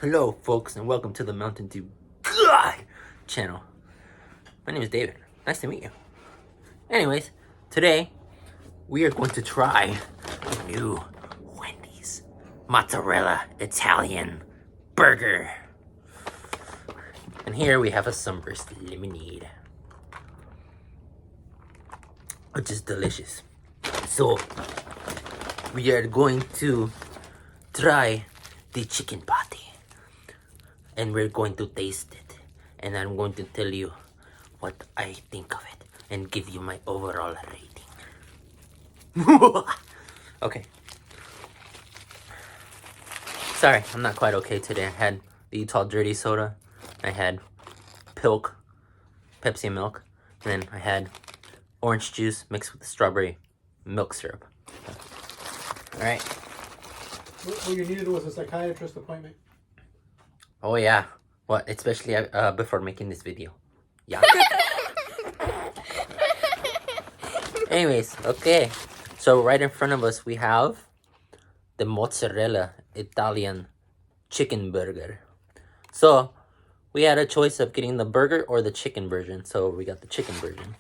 Hello, folks, and welcome to the Mountain Dew God channel. My name is David. Nice to meet you. Anyways, today we are going to try the new Wendy's Mozzarella Italian burger. And here we have a sunburst lemonade, which is delicious. So, we are going to try the chicken patty. And we're going to taste it. And I'm going to tell you what I think of it. And give you my overall rating. Okay. Sorry, I'm not quite okay today. I had the Utah Dirty Soda. I had Pilk, Pepsi and milk. And then I had orange juice mixed with strawberry milk syrup. Alright. What you needed was a psychiatrist appointment. Oh yeah. What? Especially before making this video. Yeah. Anyways, okay. So right in front of us we have the Mozzarella Italian chicken burger. So we had a choice of getting the burger or the chicken version. So we got the chicken version.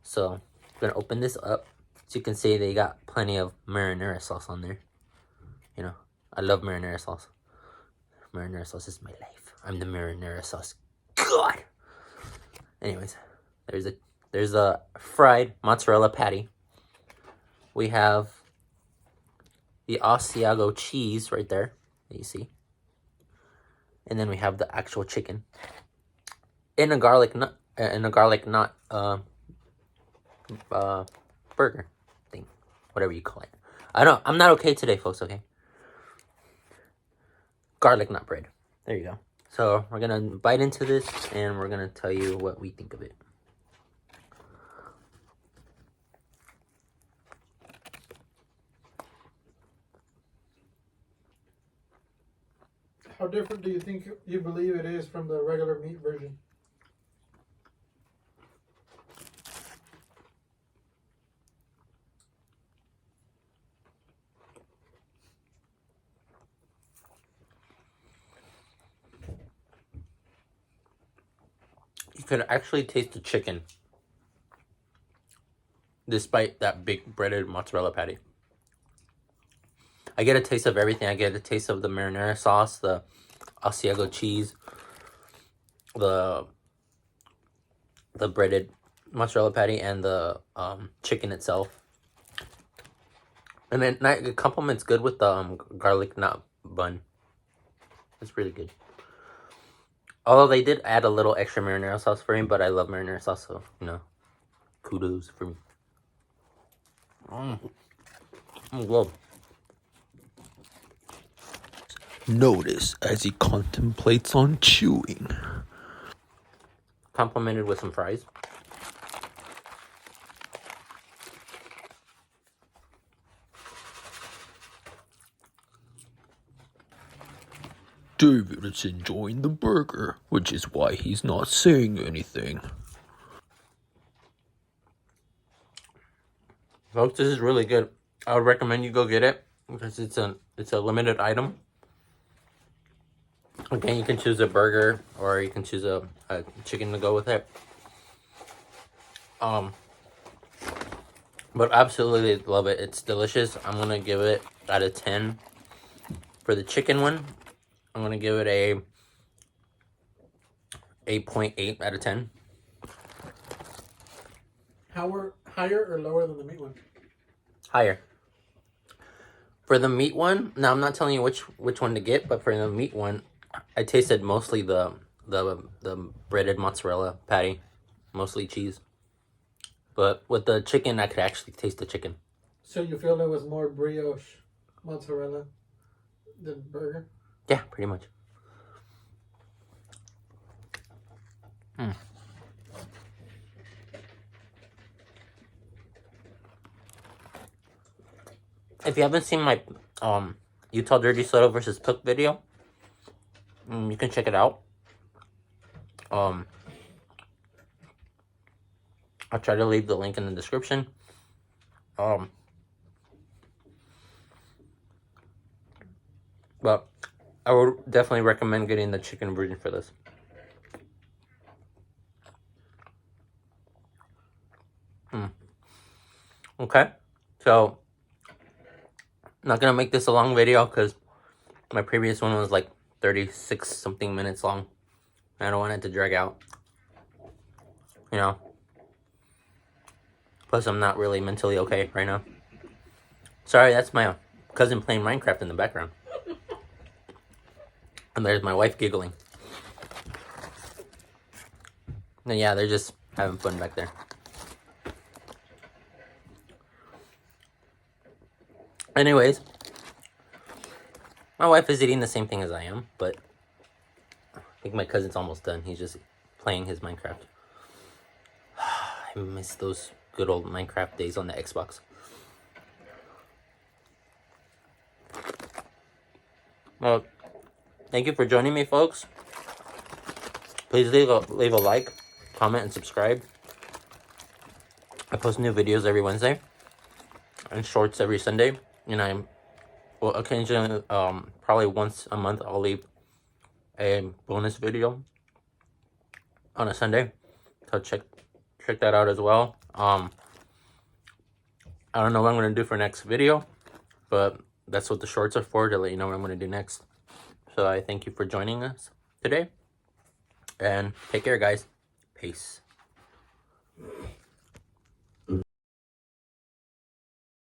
So I'm gonna open this up. So you can see they got plenty of marinara sauce on there. You know, I love marinara sauce. Marinara sauce is my life. I'm the marinara sauce god. Anyways, there's a fried mozzarella patty. We have the Asiago cheese right there that you see, and then we have the actual chicken in a garlic nut burger thing, whatever you call it. I'm not okay today, folks. Okay. Garlic nut bread. There you go. So we're gonna bite into this and we're gonna tell you what we think of it. How different do you believe it is from the regular meat version? You could actually taste the chicken despite that big breaded mozzarella patty. I get a taste of everything. I get a taste of the marinara sauce, the Asiago cheese, the breaded mozzarella patty, and the chicken itself. And then it complements good with the garlic nut bun. It's really good. Although they did add a little extra marinara sauce for me, but I love marinara sauce, so, you know, kudos for me. Good. Notice as he contemplates on chewing. Complemented with some fries. David is enjoying the burger, which is why he's not saying anything. Folks, this is really good. I would recommend you go get it because it's a limited item. Again, you can choose a burger or you can choose a chicken to go with it. But absolutely love it. It's delicious. I'm gonna give it out of 10. For the chicken one, I'm gonna give it a 8.8 out of 10. Higher or lower than the meat one? Higher. For the meat one, now I'm not telling you which one to get, but for the meat one, I tasted mostly the breaded mozzarella patty, mostly cheese. But with the chicken, I could actually taste the chicken. So you feel there was more brioche mozzarella than burger? Yeah, pretty much. If you haven't seen my Utah Dirty Soda versus Pilk video, you can check it out. I'll try to leave the link in the description. But I would definitely recommend getting the chicken version for this. Okay, so I'm not gonna make this a long video because my previous one was like 36 something minutes long. I don't want it to drag out, you know. Plus, I'm not really mentally okay right now. Sorry, that's my cousin playing Minecraft in the background. And there's my wife giggling. And yeah, they're just having fun back there. Anyways, my wife is eating the same thing as I am, but I think my cousin's almost done. He's just playing his Minecraft. I miss those good old Minecraft days on the Xbox. Well, thank you for joining me, folks. Please leave a like, comment, and subscribe. I post new videos every Wednesday and shorts every Sunday, and I will occasionally, probably once a month, I'll leave a bonus video on a Sunday. So check that out as well. I don't know what I'm gonna do for next video, but that's what the shorts are for, to let you know what I'm gonna do next. So I thank you for joining us today, and take care, guys. Peace.